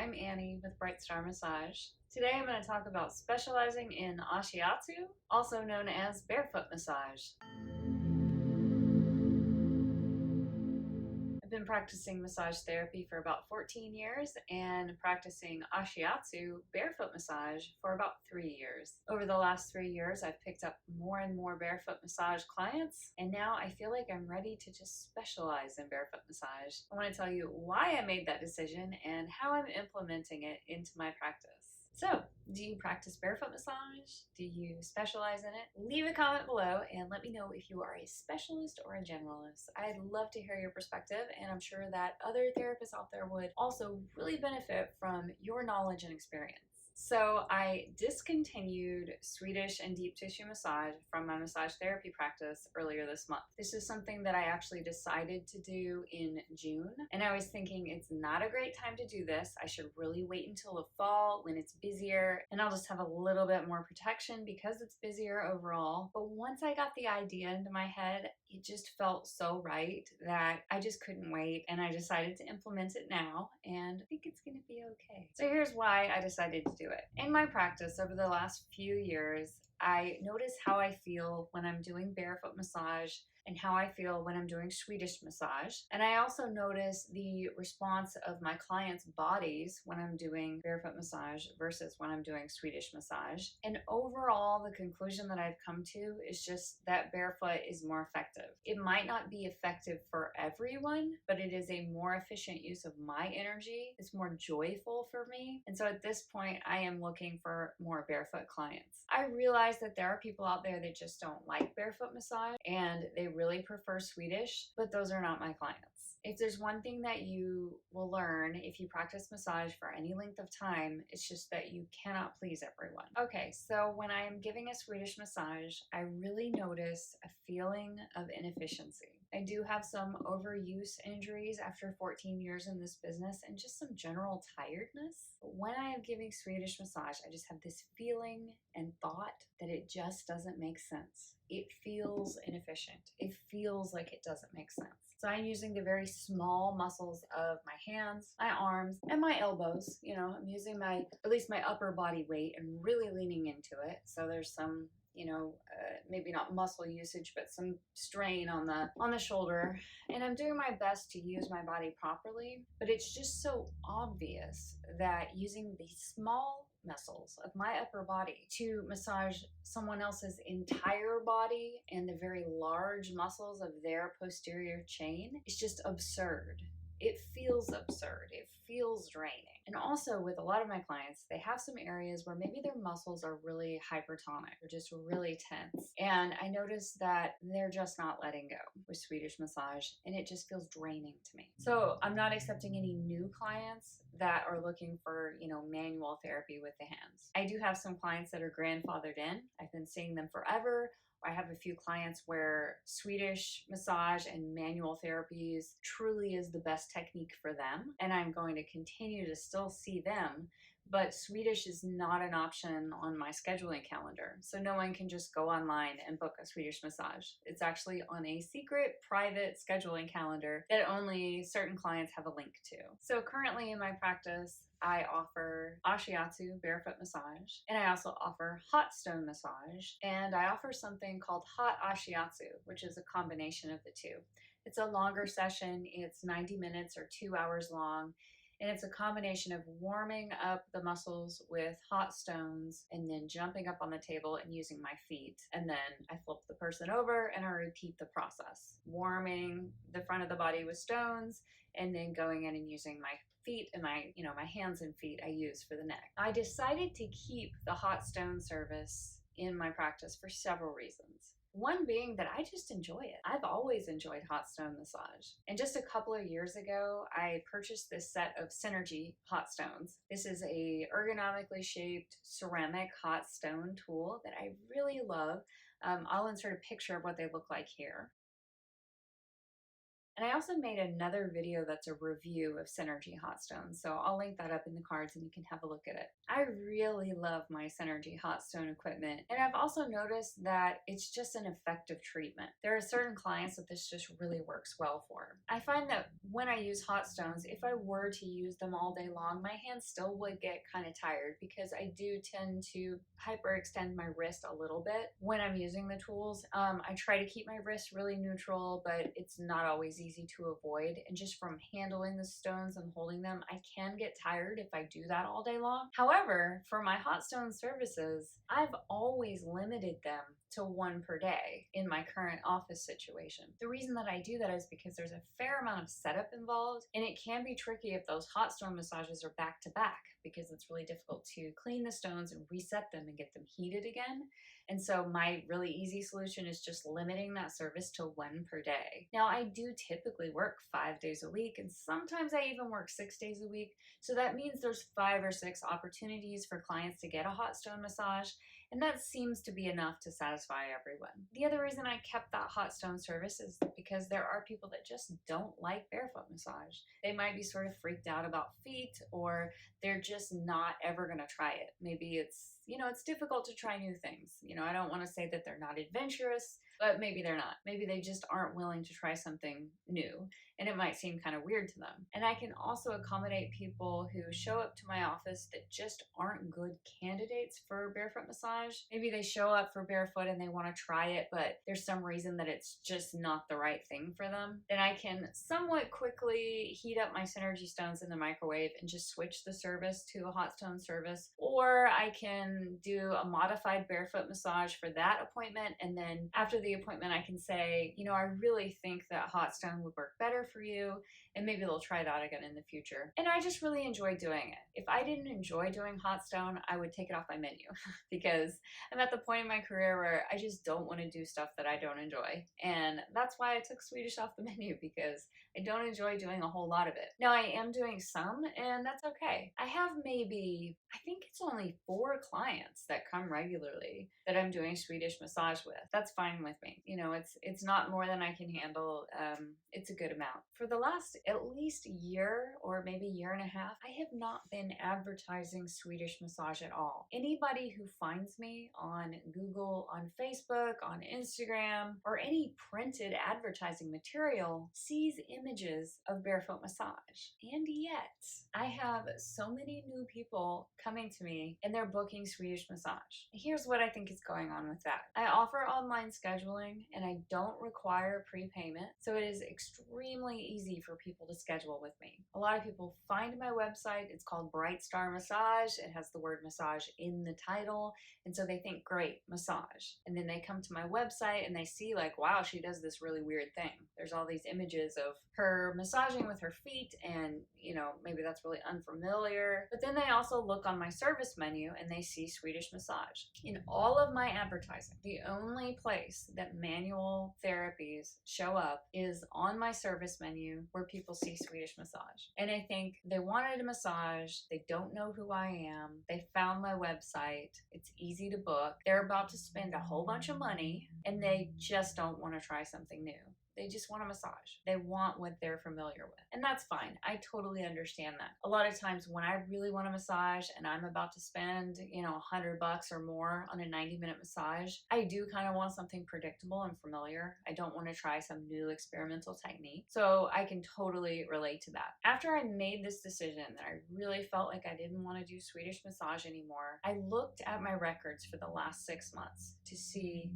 I'm Annie with Bright Star Massage. Today I'm going to talk about specializing in Ashiatsu, also known as barefoot massage. I've been practicing massage therapy for about 14 years and practicing Ashiatsu barefoot massage for about 3 years. Over the last 3 years, I've picked up more and more barefoot massage clients, and now I feel like I'm ready to just specialize in barefoot massage. I want to tell you why I made that decision and how I'm implementing it into my practice. So, do you practice barefoot massage? Do you specialize in it? Leave a comment below and let me know if you are a specialist or a generalist. I'd love to hear your perspective, and I'm sure that other therapists out there would also really benefit from your knowledge and experience. So I discontinued Swedish and Deep-Tissue massage from my massage therapy practice earlier this month. This is something that I actually decided to do in June, and I was thinking it's not a great time to do this. I should really wait until the fall when it's busier, and I'll just have a little bit more protection because it's busier overall. But once I got the idea into my head, it just felt so right that I just couldn't wait, and I decided to implement it now, and I think it's going to be okay. So here's why I decided to do it. In my practice over the last few years, I notice how I feel when I'm doing barefoot massage and how I feel when I'm doing Swedish massage. And I also notice the response of my clients' bodies when I'm doing barefoot massage versus when I'm doing Swedish massage. And overall, the conclusion that I've come to is just that barefoot is more effective. It might not be effective for everyone, but it is a more efficient use of my energy. It's more joyful for me. And so at this point, I am looking for more barefoot clients. I realize that there are people out there that just don't like barefoot massage and they really prefer Swedish, but those are not my clients. If there's one thing that you will learn if you practice massage for any length of time, it's just that you cannot please everyone. Okay, so when I am giving a Swedish massage, I really notice a feeling of inefficiency. I do have some overuse injuries after 14 years in this business and just some general tiredness. But when I am giving Swedish massage, I just have this feeling and thought that it just doesn't make sense. It feels inefficient. It feels like it doesn't make sense. So I'm using the very small muscles of my hands, my arms, and my elbows. I'm using at least my upper body weight and really leaning into it. So there's some maybe not muscle usage, but some strain on the shoulder. And I'm doing my best to use my body properly, but it's just so obvious that using the small muscles of my upper body to massage someone else's entire body and the very large muscles of their posterior chain is just absurd. It feels absurd. It feels draining. And also with a lot of my clients, they have some areas where maybe their muscles are really hypertonic or just really tense. And I notice that they're just not letting go with Swedish massage, and it just feels draining to me. So I'm not accepting any new clients that are looking for, manual therapy with the hands. I do have some clients that are grandfathered in. I've been seeing them forever. I have a few clients where Swedish massage and manual therapies truly is the best technique for them, and I'm going to continue to still see them, but Swedish is not an option on my scheduling calendar, so no one can just go online and book a Swedish massage. It's actually on a secret, private scheduling calendar that only certain clients have a link to. So currently in my practice, I offer Ashiatsu Barefoot Massage, and I also offer hot stone massage, and I offer something called hot Ashiatsu, which is a combination of the two. It's a longer session. It's 90 minutes or 2 hours long, and it's a combination of warming up the muscles with hot stones and then jumping up on the table and using my feet. And then I flip the person over and I repeat the process, warming the front of the body with stones and then going in and using my feet and my hands and feet I use for the neck. I decided to keep the hot stone service in my practice for several reasons. One being that I just enjoy it. I've always enjoyed hot stone massage. And just a couple of years ago, I purchased this set of Synergy hot stones. This is a ergonomically shaped ceramic hot stone tool that I really love. I'll insert a picture of what they look like here. And I also made another video that's a review of Synergy hot stones, so I'll link that up in the cards and you can have a look at it. I really love my Synergy hot stone equipment, and I've also noticed that it's just an effective treatment. There are certain clients that this just really works well for. I find that when I use hot stones, if I were to use them all day long, my hands still would get kind of tired because I do tend to hyperextend my wrist a little bit when I'm using the tools. I try to keep my wrist really neutral, but it's not always easy to avoid. And just from handling the stones and holding them, I can get tired if I do that all day long. However, for my hot stone services, I've always limited them to 1 per day in my current office situation. The reason that I do that is because there's a fair amount of setup involved, and it can be tricky if those hot stone massages are back to back because it's really difficult to clean the stones and reset them and get them heated again. And so my really easy solution is just limiting that service to 1 per day. Now, I do typically work 5 days a week, and sometimes I even work 6 days a week. So that means there's 5 or 6 opportunities for clients to get a hot stone massage, and that seems to be enough to satisfy everyone. The other reason I kept that hot stone service is because there are people that just don't like barefoot massage. They might be sort of freaked out about feet, or they're just not ever gonna try it. Maybe it's, it's difficult to try new things. I don't want to say that they're not adventurous, but maybe they're not. Maybe they just aren't willing to try something new, and it might seem kind of weird to them. And I can also accommodate people who show up to my office that just aren't good candidates for barefoot massage. Maybe they show up for barefoot and they want to try it, but there's some reason that it's just not the right thing for them. Then I can somewhat quickly heat up my Synergy stones in the microwave and just switch the service to a hot stone service. Or I can do a modified barefoot massage for that appointment, and then after the appointment I can say, I really think that hot stone would work better for you, and maybe they'll try that again in the future. And I just really enjoy doing it. If I didn't enjoy doing hot stone, I would take it off my menu because I'm at the point in my career where I just don't want to do stuff that I don't enjoy. And that's why I took Swedish off the menu, because I don't enjoy doing a whole lot of it. Now, I am doing some, and that's okay. I have I think it's only 4 clients that come regularly that I'm doing Swedish massage with. That's fine with me. It's not more than I can handle. It's a good amount. For the last at least year or maybe year and a half, I have not been advertising Swedish massage at all. Anybody who finds me on Google, on Facebook, on Instagram, or any printed advertising material sees images of barefoot massage. And yet, I have so many new people coming to me and they're booking Swedish massage. Here's what I think is going on with that. I offer online scheduling and I don't require prepayment, so it is extremely easy for people to schedule with me. A lot of people find my website. It's called Bright Star Massage. It has the word massage in the title, and so they think, great, massage. And then they come to my website and they see like, wow, she does this really weird thing. There's all these images of her massaging with her feet, and maybe that's really unfamiliar. But then they also look on my service menu and they see Swedish massage. In all of my advertising, the only place that manual therapies show up is on my service menu where people see Swedish massage. And I think they wanted a massage, they don't know who I am, they found my website, it's easy to book, they're about to spend a whole bunch of money, and they just don't want to try something new. They just want a massage. They want what they're familiar with. And that's fine. I totally understand that. A lot of times when I really want a massage and I'm about to spend, $100 or more on a 90-minute massage, I do kind of want something predictable and familiar. I don't want to try some new experimental technique. So I can totally relate to that. After I made this decision that I really felt like I didn't want to do Swedish massage anymore, I looked at my records for the last 6 months to see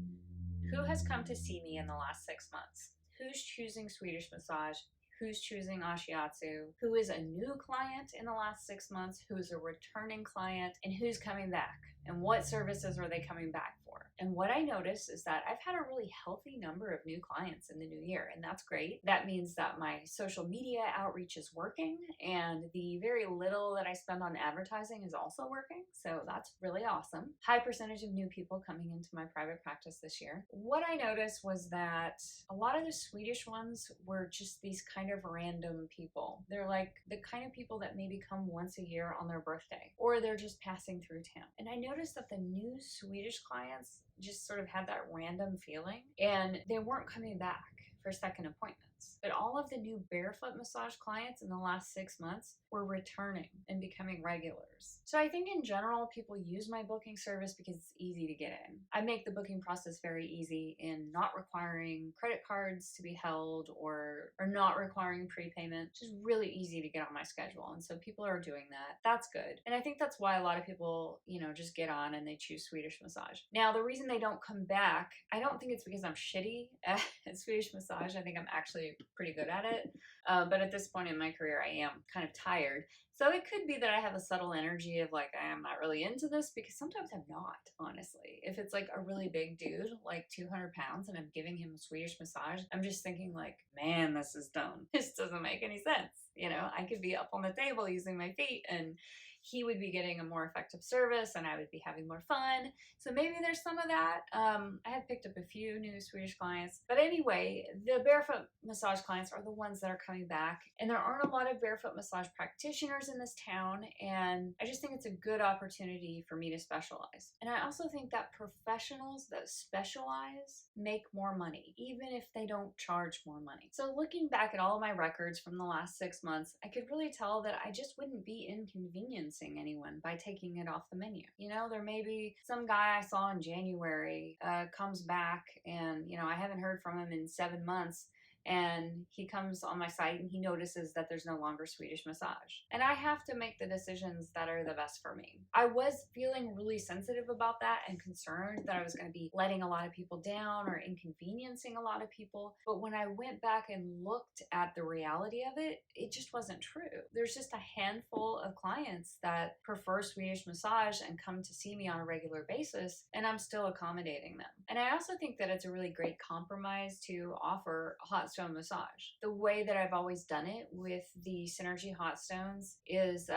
who has come to see me in the last 6 months. Who's choosing Swedish massage, who's choosing Ashiatsu, who is a new client in the last 6 months, who's a returning client, and who's coming back, and what services are they coming back for. And what I noticed is that I've had a really healthy number of new clients in the new year, and that's great. That means that my social media outreach is working, and the very little that I spend on advertising is also working, so that's really awesome. High percentage of new people coming into my private practice this year. What I noticed was that a lot of the Swedish ones were just these kind of random people. They're like the kind of people that maybe come once a year on their birthday, or they're just passing through town. And I noticed that the new Swedish clients just sort of had that random feeling, and they weren't coming back for second appointments. months. But all of the new barefoot massage clients in the last 6 months were returning and becoming regulars. So I think in general, people use my booking service because it's easy to get in. I make the booking process very easy in not requiring credit cards to be held or not requiring prepayment. It's just really easy to get on my schedule. And so people are doing that. That's good. And I think that's why a lot of people, just get on and they choose Swedish massage. Now, the reason they don't come back, I don't think it's because I'm shitty at Swedish massage. I think I'm actually pretty good at it. But at this point in my career, I am kind of tired. So it could be that I have a subtle energy of like, I am not really into this, because sometimes I'm not, honestly. If it's like a really big dude, like 200 pounds, and I'm giving him a Swedish massage, I'm just thinking like, man, this is dumb. This doesn't make any sense. I could be up on the table using my feet and he would be getting a more effective service and I would be having more fun. So maybe there's some of that. I have picked up a few new Swedish clients. But anyway, the barefoot massage clients are the ones that are coming back. And there aren't a lot of barefoot massage practitioners in this town. And I just think it's a good opportunity for me to specialize. And I also think that professionals that specialize make more money, even if they don't charge more money. So looking back at all of my records from the last 6 months, I could really tell that I just wouldn't be inconveniencing anyone by taking it off the menu. There may be some guy I saw in January comes back and, I haven't heard from him in 7 months. And he comes on my site and he notices that there's no longer Swedish massage. And I have to make the decisions that are the best for me. I was feeling really sensitive about that and concerned that I was going to be letting a lot of people down or inconveniencing a lot of people. But when I went back and looked at the reality of it, it just wasn't true. There's just a handful of clients that prefer Swedish massage and come to see me on a regular basis, and I'm still accommodating them. And I also think that it's a really great compromise to offer hot stone massage. The way that I've always done it with the Synergy hot stones is,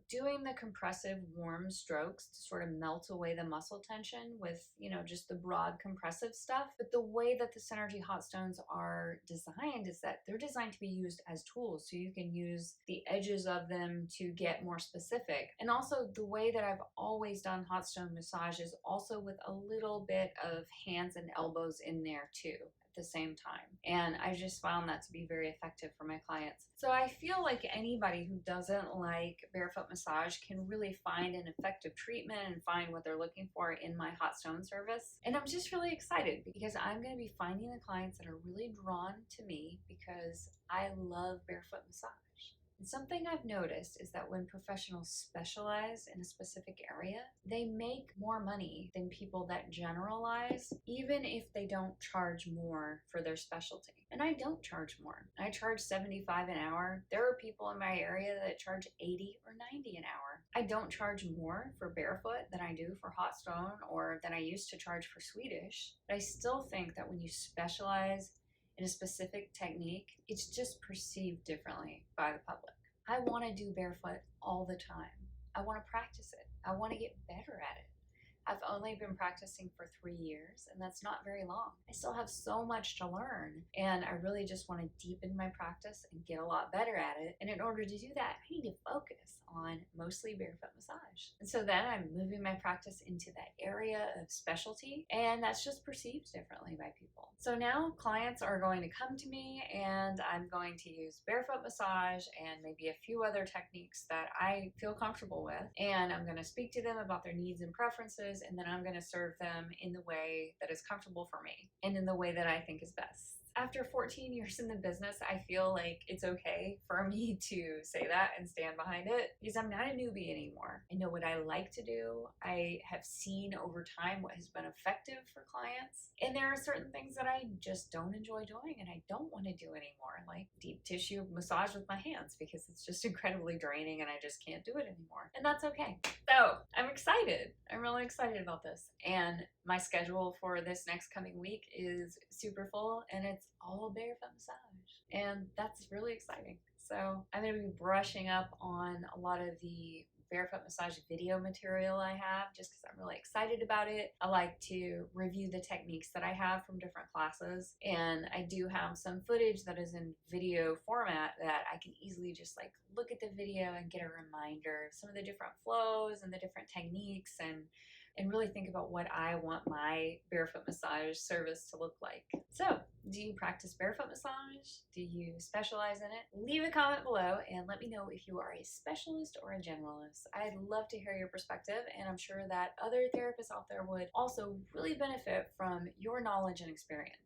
doing the compressive warm strokes to sort of melt away the muscle tension with, just the broad compressive stuff. But the way that the Synergy hot stones are designed is that they're designed to be used as tools. So you can use the edges of them to get more specific. And also the way that I've always done hot stone massage is also with a little bit of hands and elbows in there too, the same time. And I just found that to be very effective for my clients. So I feel like anybody who doesn't like barefoot massage can really find an effective treatment and find what they're looking for in my hot stone service. And I'm just really excited because I'm going to be finding the clients that are really drawn to me because I love barefoot massage. And something I've noticed is that when professionals specialize in a specific area, they make more money than people that generalize, even if they don't charge more for their specialty. And I don't charge more. I charge $75 an hour. There are people in my area that charge $80 or $90 an hour. I don't charge more for barefoot than I do for hot stone or than I used to charge for Swedish. But I still think that when you specialize in a specific technique, it's just perceived differently by the public. I want to do barefoot all the time. I want to practice it. I want to get better at it. I've only been practicing for 3 years, and that's not very long. I still have so much to learn, and I really just want to deepen my practice and get a lot better at it. And in order to do that, I need to focus on mostly barefoot massage. And so then I'm moving my practice into that area of specialty, and that's just perceived differently by people. So now clients are going to come to me, and I'm going to use barefoot massage and maybe a few other techniques that I feel comfortable with, and I'm going to speak to them about their needs and preferences, and then I'm going to serve them in the way that is comfortable for me and in the way that I think is best. After 14 years in the business, I feel like it's okay for me to say that and stand behind it because I'm not a newbie anymore. I know what I like to do. I have seen over time what has been effective for clients. And there are certain things that I just don't enjoy doing and I don't want to do anymore, like deep tissue massage with my hands because it's just incredibly draining and I just can't do it anymore. And that's okay. So I'm excited. I'm really excited about this. And my schedule for this next coming week is super full and it's all barefoot massage. And that's really exciting. So I'm going to be brushing up on a lot of the barefoot massage video material I have just because I'm really excited about it. I like to review the techniques that I have from different classes, and I do have some footage that is in video format that I can easily just like look at the video and get a reminder of some of the different flows and the different techniques and really think about what I want my barefoot massage service to look like. So Do you practice barefoot massage? Do you specialize in it? Leave a comment below and let me know if you are a specialist or a generalist. I'd love to hear your perspective, and I'm sure that other therapists out there would also really benefit from your knowledge and experience.